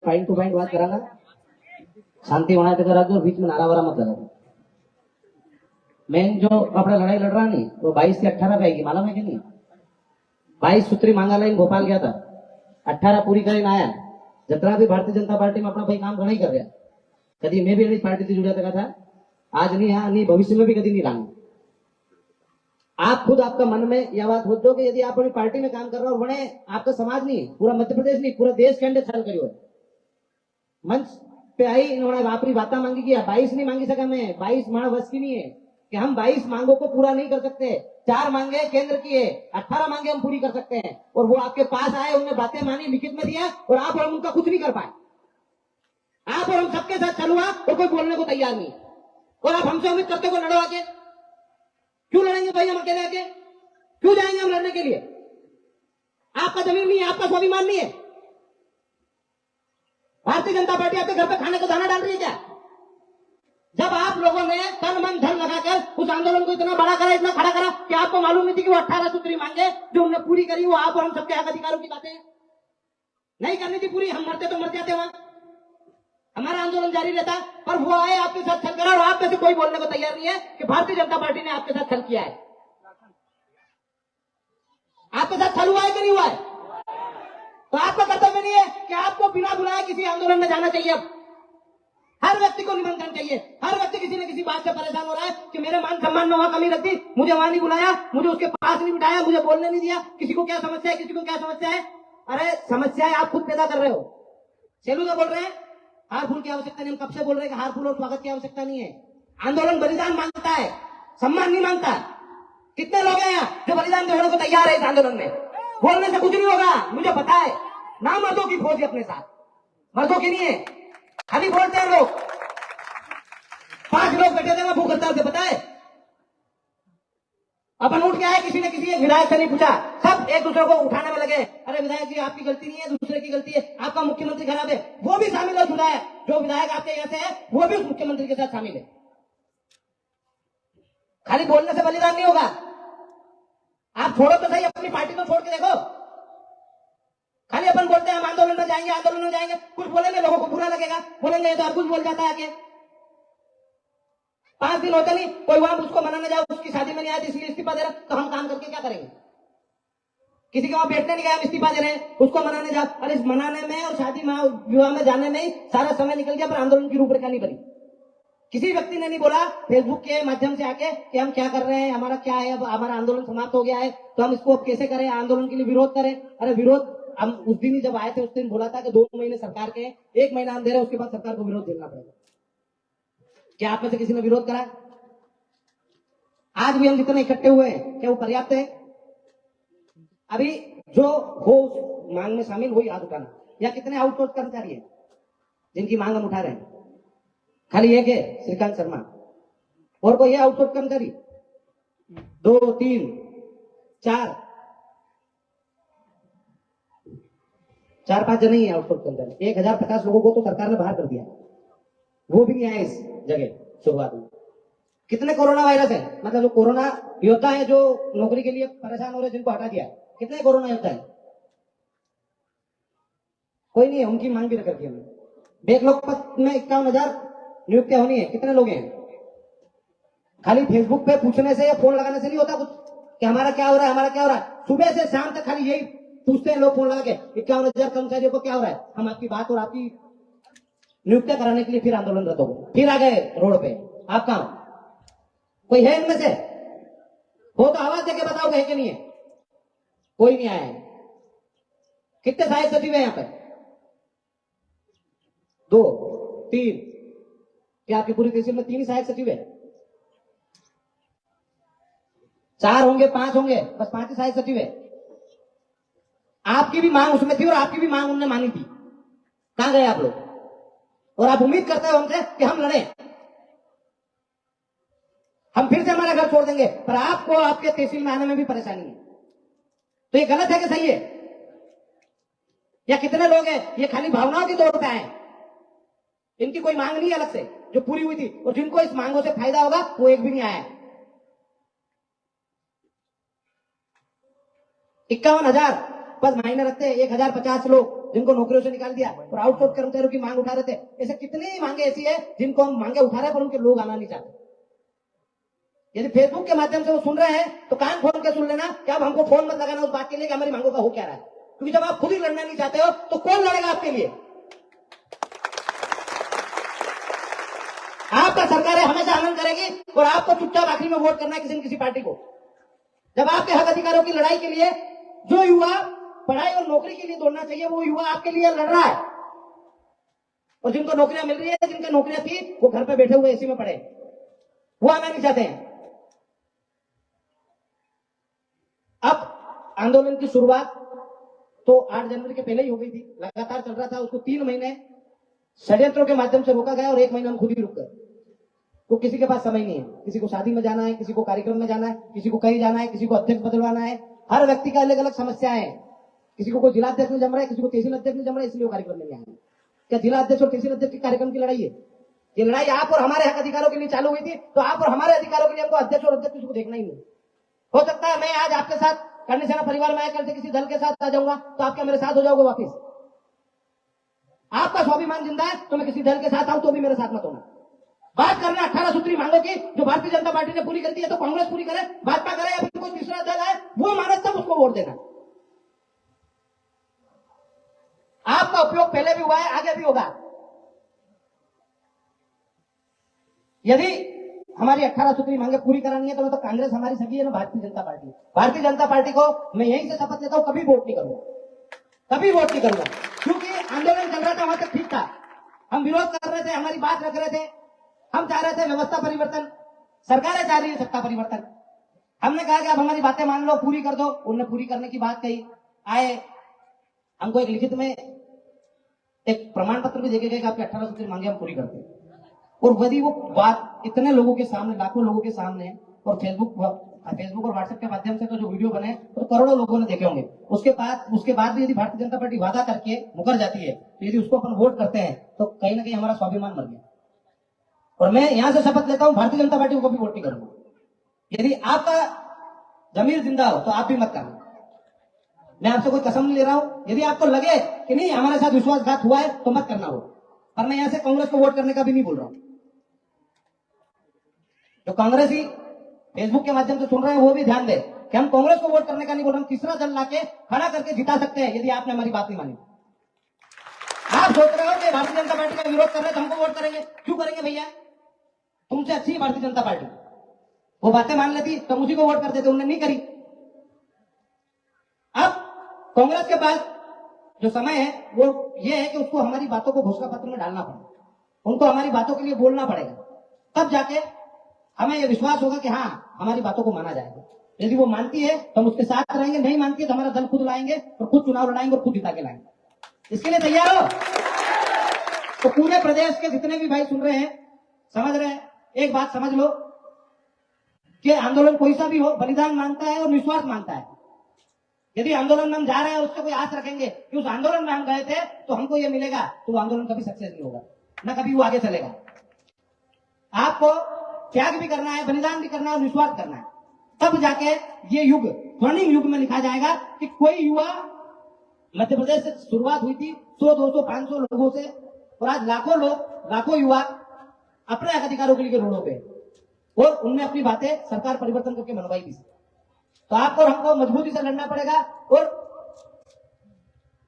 Point two point बात कराना, शांति बनाए तो करा दो, बीच में नारा वारा मत लगा दो। मेन जो अपना लड़ाई लड़ रहा नहीं वो 22 से 18 पे आएगी, मालूम है कि नहीं? 22 सूत्री मांगा लाइन भोपाल गया था, 18 पूरी કરીને आया। जितना भी भारतीय जनता पार्टी में अपना भाई काम घना ही कर रहा, कभी मैं भी पार्टी से जुड़ा था, आज नहीं, हाँ नहीं, भविष्य में भी कभी नहीं लाऊंगा। आप खुद आपका मन में यह बात सोच दो कि यदि आप अपनी पार्टी में काम कर रहे हो, बने आपका समाज नहीं, पूरा मध्य प्रदेश नहीं, पूरा देश के अंदर छल करियो। मंच पे आई इन्होंने अपनी बातें मांगी किया, 22 नहीं मांगी सका मैं, 22 माना बस की नहीं है कि हम 22 मांगों को पूरा नहीं कर सकते। 4 मांगे केंद्र की है, 18 मांगे हम पूरी कर सकते हैं। और वो आपके पास आए, उनने बातें मानी, लिखित में दिया, और आप और उनका कुछ नहीं कर पाए। आप और हम सबके साथ चल हुआ और कोई बोलने को तैयार नहीं। और आप हमसे उम्मीद करते को लड़ो आके, क्यों लड़ेंगे भाई हम अकेले आके? क्यों जाएंगे हम लड़ने के लिए? आपका जमीन नहीं है, आपका स्वाभिमान नहीं है। भारतीय जनता पार्टी आपके घर पे खाने को दाना डाल रही है क्या? जब आप लोगों ने तन मन धन लगाकर उस आंदोलन को इतना बड़ा करा, इतना खड़ा करा कि आपको मालूम नहीं थी कि वो 18 सूत्री मांगे जो हमने पूरी करी, वो आप और हम सबके हक अधिकारों की बातें नहीं करनी थी पूरी। हम मरते तो मर जाते वहां, हमारा आंदोलन जारी रहता। पर वो आए, आपके साथ छल करा, और आप में से कोई बोलने को तैयार नहीं है कि भारतीय जनता पार्टी ने आपके साथ छल किया है। आपके साथ छल हुआ है कि नहीं हुआ है? तो आपका कर्तव्य नहीं है कि आपको बिना बुलाए किसी आंदोलन में जाना चाहिए। अब हर व्यक्ति को निमंत्रण चाहिए। हर व्यक्ति किसी न किसी बात से परेशान हो रहा है कि मेरे मान सम्मान में वहां कमी रख दी, मुझे वहां नहीं बुलाया, मुझे उसके पास नहीं बिठाया, मुझे बोलने नहीं दिया। किसी को क्या समस्या है, किसी को क्या समस्या है? अरे समस्याएं आप खुद पैदा कर रहे हो। सेलू तो बोल रहे हैं हार फूल की आवश्यकता नहीं, हम कब से बोल रहे हैं कि हार फूल और स्वागत की आवश्यकता नहीं है। आंदोलन बलिदान मांगता है, सम्मान नहीं मांगता। कितने लोग हैं यहाँ जो बलिदान देने को तैयार है इस आंदोलन में? बोलने से कुछ नहीं होगा, मुझे पता है। ना मर्दों की फौज अपने साथ, मर्दों की नहीं है, खाली बोलते हैं लोग। 5 लोग बैठे थे वहां भूख हड़ताल से, पता है? अपन उठ के आए, किसी ने किसी विधायक से नहीं पूछा, सब एक दूसरे को उठाने में लगे। अरे विधायक जी आपकी गलती नहीं है, दूसरे की गलती है, आपका मुख्यमंत्री खराब है। वो भी शामिल हो चुका है, जो विधायक आपके यहाँ से है वो भी उस मुख्यमंत्री के साथ शामिल है। खाली बोलने से बलिदान नहीं होगा। आप छोड़ो तो सही, अपनी पार्टी को छोड़ के देखो। खाली अपन बोलते हैं हम आंदोलन में जाएंगे, आंदोलन में जाएंगे, कुछ बोलेंगे लोगों को बुरा लगेगा, बोलेंगे तो हर कुछ बोल जाता है आगे। 5 दिन होते नहीं, कोई वहां उसको मनाने जाओ, उसकी शादी में नहीं आया इसलिए इस्तीफा दे रहा, तो हम काम करके क्या करेंगे? किसी के वहां बैठने नहीं गए, हम इस्तीफा दे रहे हैं, उसको मनाने जाओ। अरे इस मनाने में और शादी में विवाह में जाने में ही सारा समय निकल गया, पर आंदोलन की रूपरेखा नहीं बनी। किसी व्यक्ति ने नहीं बोला फेसबुक के माध्यम से आके कि हम क्या कर रहे हैं, हमारा क्या है, अब हमारा आंदोलन समाप्त हो गया है तो हम इसको अब कैसे करें, आंदोलन के लिए विरोध करें। अरे विरोध हम उस दिन ही जब आए थे उस दिन बोला था कि 2 महीने सरकार के, 1 महीना हम दे रहे हैं, उसके बाद सरकार को विरोध झेलना पड़ेगा। क्या आप में से किसी ने विरोध करा? आज भी हम जितने इकट्ठे हुए हैं क्या वो पर्याप्त है? अभी जो हो मांग में शामिल वही हाथ उठाना। या कितने आउटसोर्स कर्मचारी है जिनकी मांग हम उठा रहे हैं? खाली एक है, श्रीकांत शर्मा। और कोई है आउटसोर्स कर्मचारी? 2 3 4 4-5 जन ही है आउटसोर्स कर्मचारी। 1050 लोगों को तो सरकार ने बाहर कर दिया, वो भी नहीं आए इस जगह शुरुआत में। कितने कोरोना वायरस है, मतलब जो कोरोना योद्धा है जो नौकरी के लिए परेशान हो रहे, जिनको हटा दिया, कितने कोरोना योद्धा है? कोई नहीं है, उनकी मांग भी रखी हमने। बैकलॉग पद में 51,000 नियुक्तियां होनी है, कितने लोग हैं? खाली फेसबुक पे पूछने से या फोन लगाने से नहीं होता कुछ कि हमारा क्या हो रहा है, हमारा क्या हो रहा है। सुबह से शाम तक खाली यही पूछते हैं लोग फोन लगा के, 51,000 कर्मचारियों को क्या हो रहा है। हम आपकी बात और आपकी नियुक्तियां कराने के लिए फिर आंदोलनरत हो गए, फिर आ गए रोड पे। आप कहां? कोई है इनमें से? हो तो आवाज देके बताओ है कि नहीं है? कोई नहीं आया है। कितने सहायक सचिव है यहाँ पे? 2 3 क्या आपकी पूरी तहसील में 3 ही सहायक सचिव है? 4 होंगे, 5 होंगे, बस 5 ही सहायक सचिव है। आपकी भी मांग उसमें थी और आपकी भी मांग उन्होंने मानी थी। कहां गए आप लोग? और आप उम्मीद करते हो हमसे कि हम लड़े, हम फिर से हमारा घर छोड़ देंगे, पर आपको आपके तहसील में आने में भी परेशानी है। तो ये गलत है कि सही है? या कितने लोग हैं ये खाली भावनाओं की दौड़ पे आए, इनकी कोई मांग नहीं है अलग से जो पूरी हुई थी, और जिनको इस मांगों से फायदा होगा वो एक भी नहीं आया। 51,000 बस मायने रखते हैं, 1,050 लोग जिनको नौकरियों से निकाल दिया और आउटसोर्स कर्मचारियों की मांग उठा रहे थे। ऐसे कितनी मांगे ऐसी है जिनको हम मांगे उठा रहे हैं पर उनके लोग आना नहीं चाहते। यदि फेसबुक के माध्यम से वो सुन रहे हैं तो कान खोल के सुन लेना कि अब हमको फोन मत लगाना उस बात के लिए कि हमारी मांगों का हो क्या रहा है, क्योंकि जब आप खुद ही लड़ना नहीं चाहते हो तो कौन लड़ेगा आपके लिए। आपका सरकारें हमेशा आनंद करेगी और आपको चुपचाप आखिरी में वोट करना है किसी न किसी पार्टी को। जब आपके हक अधिकारों की लड़ाई के लिए जो युवा पढ़ाई और नौकरी के लिए दौड़ना चाहिए वो युवा आपके लिए लड़ रहा है, और जिनको नौकरियां मिल रही है, जिनकी नौकरियां थी वो घर पे बैठे हुए एसी में पड़े, वो आना नहीं चाहते हैं। अब आंदोलन की शुरुआत तो 8 जनवरी के पहले ही हो गई थी, लगातार चल रहा था। उसको 3 महीने षड्यंत्रों के माध्यम से रोका गया और 1 महीना हम खुद ही रुक गए। तो किसी के पास समय नहीं है, किसी को शादी में जाना है, किसी को कार्यक्रम में जाना है, किसी को कहीं जाना है, किसी को अध्यक्ष बदलवाना है। हर व्यक्ति का अलग अलग समस्याएं हैं। किसी को कोई जिला अध्यक्ष में जम रहा है, किसी को तहसील अध्यक्ष में जम रहा है, इसलिए वो कार्यक्रम में नहीं आएंगे। क्या जिला अध्यक्ष और तहसील अध्यक्ष के कार्यक्रम की लड़ाई है? ये लड़ाई आप और हमारे हक अधिकारों के लिए चालू हुई थी, तो आप और हमारे अधिकारों के लिए हमको अध्यक्ष और अध्यक्ष को देखना ही नहीं। हो सकता है मैं आज आपके साथ करणी सेना परिवार में आया करते किसी दल के साथ आ जाऊंगा तो आप क्या मेरे साथ हो जाओगे वापिस? आपका स्वाभिमान जिंदा है तो मैं किसी दल के साथ आऊं तो भी मेरे साथ मत होना। बात करना 18 सूत्री मांगों की जो भारतीय जनता पार्टी ने पूरी कर दी है, तो कांग्रेस पूरी करे, भाजपा करे या फिर कोई तीसरा दल है वो माने तब उसको वोट देना। आपका उपयोग पहले भी हुआ है, आगे भी होगा। यदि हमारी 18 सूत्री मांगे पूरी करानी है तो मतलब कांग्रेस हमारी सगी है ना भारतीय जनता पार्टी। भारतीय जनता पार्टी को मैं यहीं से शपथ लेता हूं कभी वोट नहीं करूंगा, कभी वोट नहीं करूंगा, क्योंकि आंदोलन चल रहा था वहां तक ठीक था, हम विरोध कर रहे थे, हमारी बात रख रहे थे, हम चाह रहे थे व्यवस्था परिवर्तन, सरकारें चाह रही है सत्ता परिवर्तन। हमने कहा कि आप हमारी बातें मान लो, पूरी कर दो। उन्होंने पूरी करने की बात कही, आए हमको एक लिखित में एक प्रमाण पत्र भी देखे गए कि आपकी 18 सूत्री मांगे हम पूरी करते हैं। और यदि वो बात इतने लोगों के सामने, लाखों लोगों के सामने, और फेसबुक और व्हाट्सएप के माध्यम से तो जो वीडियो बने तो करोड़ों लोगों ने देखे होंगे। उसके बाद भी यदि भारतीय जनता पार्टी वादा करके मुकर जाती है तो यदि उसको अपन वोट करते हैं तो कहीं ना कहीं हमारा स्वाभिमान मर गया। और मैं यहां से शपथ लेता हूं भारतीय जनता पार्टी को कभी वोट नहीं करूंगा। यदि आपका जमीर जिंदा हो तो आप भी मत करना। मैं आपसे कोई कसम नहीं ले रहा हूं। यदि आपको लगे कि नहीं हमारे साथ विश्वासघात हुआ है तो मत करना हो। और मैं यहां से कांग्रेस को वोट करने का भी नहीं बोल रहा हूं। जो कांग्रेस ही फेसबुक के माध्यम से सुन रहे हैं वो भी ध्यान दे कि हम कांग्रेस को वोट करने का नहीं बोल रहे, हम तीसरा दल लाके खड़ा करके जिता सकते हैं यदि आपने हमारी बात नहीं मानी। आप सोच रहे हो कि भारतीय जनता पार्टी का विरोध कर रहे हैं तो हमको वोट करेंगे, क्यों करेंगे भैया? तुमसे अच्छी है भारतीय जनता पार्टी, वो बातें मान लेती तो उसी को वोट करते थे, उन्होंने नहीं करी। अब कांग्रेस के पास जो समय है वो ये है कि उसको हमारी बातों को घोषणा पत्र में डालना पड़ेगा, उनको हमारी बातों के लिए बोलना पड़ेगा, तब जाके हमें ये विश्वास होगा कि हाँ हमारी बातों को माना जाएगा। यदि वो मानती है तो हम उसके साथ रहेंगे, नहीं मानती है तो हमारा दल खुद लाएंगे और खुद चुनाव लड़ाएंगे और खुद जिता के लाएंगे। इसके लिए तैयार हो? तो पूरे प्रदेश के जितने भी भाई सुन रहे हैं, समझ रहे हैं, एक बात समझ लो कि आंदोलन कोई सा भी हो, बलिदान मांगता है और निस्वार्थ मांगता है। यदि आंदोलन में हम जा रहे हैं और उससे कोई आस रखेंगे कि उस आंदोलन में हम गए थे तो हमको ये मिलेगा, तो वो आंदोलन कभी सक्सेस नहीं होगा, ना कभी वो आगे चलेगा। आपको त्याग भी करना है, बलिदान भी करना है और निस्वार्थ करना है, तब जाके ये युग स्वर्णिम युग में लिखा जाएगा कि कोई युवा, मध्य प्रदेश से शुरुआत हुई थी 100, 200, 500 लोगों से, और आज लाखों लोग, लाखों युवा अपने हक अधिकारों के लिए रोडों पे, और उनने अपनी बातें सरकार परिवर्तन करके मनवाई भी। तो आपको और हमको मजबूती से लड़ना पड़ेगा और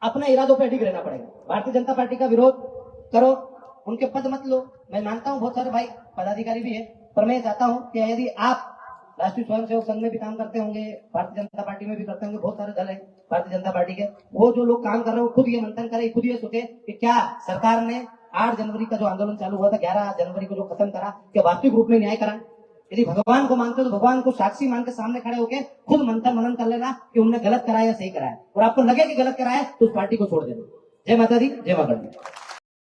अपने इरादों पर अडिग रहना पड़ेगा। भारतीय जनता पार्टी का विरोध करो, उनके पद मत लो। मैं मानता हूं बहुत सारे भाई पदाधिकारी भी है, पर मैं चाहता हूं कि यदि आप राष्ट्रीय स्वयंसेवक संघ में भी काम करते होंगे, भारतीय जनता पार्टी में भी करते होंगे, बहुत सारे दल है भारतीय जनता पार्टी के, वो जो लोग काम कर रहे हो खुद ये मंथन करे, खुद ये सोचे कि क्या सरकार ने 8 जनवरी का जो आंदोलन चालू हुआ था, 11 जनवरी को जो खत्म करा, क्या वास्तविक रूप में न्याय करा? यदि भगवान को मानते हो तो भगवान को साक्षी मान के सामने खड़े होकर खुद मंथन मनन कर लेना कि उन्होंने गलत कराया या सही कराया, और आपको लगे कि गलत कराया तो उस पार्टी को छोड़ देना। जय माता दी, जय माता दी।